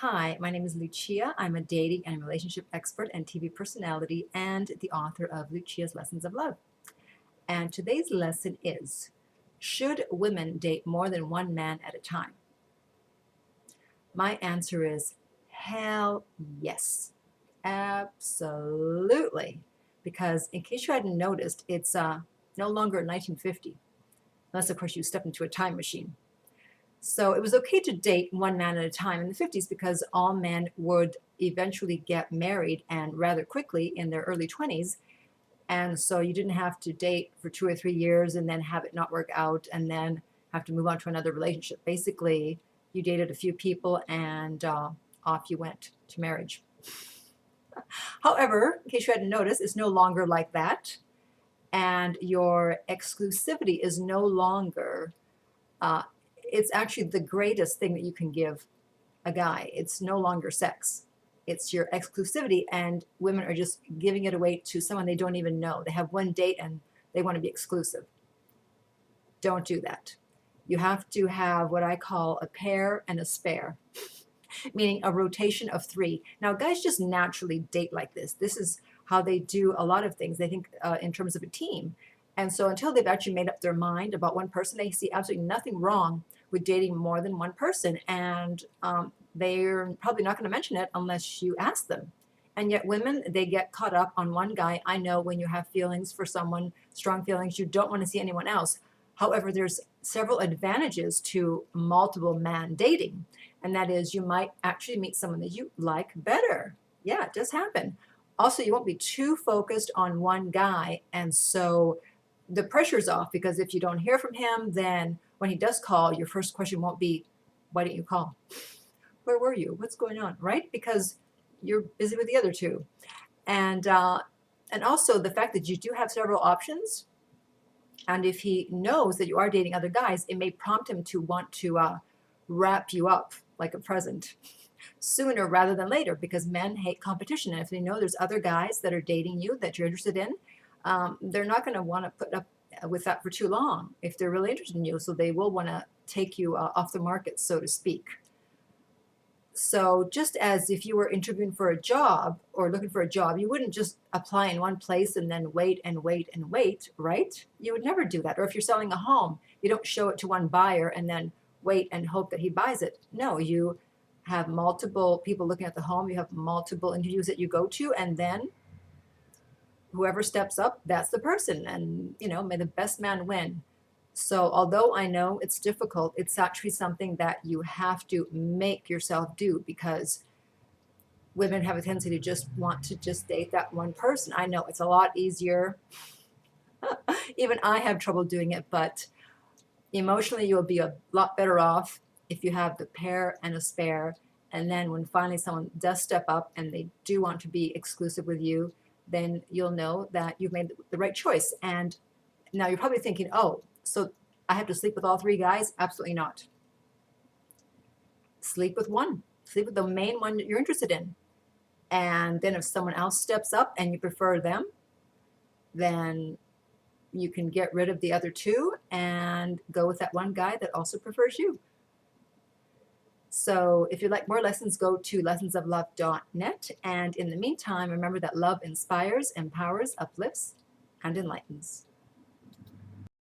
Hi, my name is Lucia. I'm a dating and relationship expert and TV personality and the author of Lucia's Lessons of Love. And today's lesson is, should women date more than one man at a time? My answer is hell yes. Absolutely. Because in case you hadn't noticed, it's no longer 1950, unless of course you step into a time machine. So it was okay to date one man at a time in the 50s because all men would eventually get married and rather quickly in their early 20s. And so you didn't have to date for 2 or 3 years and then have it not work out and then have to move on to another relationship. Basically, you dated a few people and off you went to marriage. However, in case you hadn't noticed, it's no longer like that. And your exclusivity is no longer uh, it's actually the greatest thing that you can give a guy. It's no longer sex. It's your exclusivity, and women are just giving it away to someone they don't even know. They have one date and they want to be exclusive. Don't do that. You have to have what I call a pair and a spare, meaning a rotation of three. Now, guys just naturally date like this. This is how they do a lot of things. They think in terms of a team. And so until they've actually made up their mind about one person, they see absolutely nothing wrong with dating more than one person. And they're probably not going to mention it unless you ask them. And yet women, they get caught up on one guy. I know when you have feelings for someone, strong feelings, you don't want to see anyone else. However, there's several advantages to multiple man dating. And that is you might actually meet someone that you like better. Yeah, it does happen. Also, you won't be too focused on one guy. And so the pressure's off because if you don't hear from him, then when he does call, your first question won't be, why didn't you call? Where were you? What's going on? Right? Because you're busy with the other two. And also the fact that you do have several options, and if he knows that you are dating other guys, it may prompt him to want to wrap you up like a present sooner rather than later, because men hate competition. And if they know there's other guys that are dating you that you're interested in, they're not going to want to put up with that for too long if they're really interested in you. So they will want to take you off the market, so to speak. So just as if you were interviewing for a job or looking for a job, you wouldn't just apply in one place and then wait and wait and wait, right? You would never do that. Or if you're selling a home, you don't show it to one buyer and then wait and hope that he buys it. No, you have multiple people looking at the home. You have multiple interviews that you go to, and then whoever steps up, that's the person. And, may the best man win. So although I know it's difficult, it's actually something that you have to make yourself do, because women have a tendency to just want to just date that one person. I know it's a lot easier. Even I have trouble doing it, but emotionally you'll be a lot better off if you have the pair and a spare. And then when finally someone does step up and they do want to be exclusive with you, then you'll know that you've made the right choice. And now you're probably thinking, oh, so I have to sleep with all three guys? Absolutely not. Sleep with one. Sleep with the main one that you're interested in. And then if someone else steps up and you prefer them, then you can get rid of the other two and go with that one guy that also prefers you. So if you'd like more lessons, go to lessonsoflove.net. And in the meantime, remember that love inspires, empowers, uplifts, and enlightens.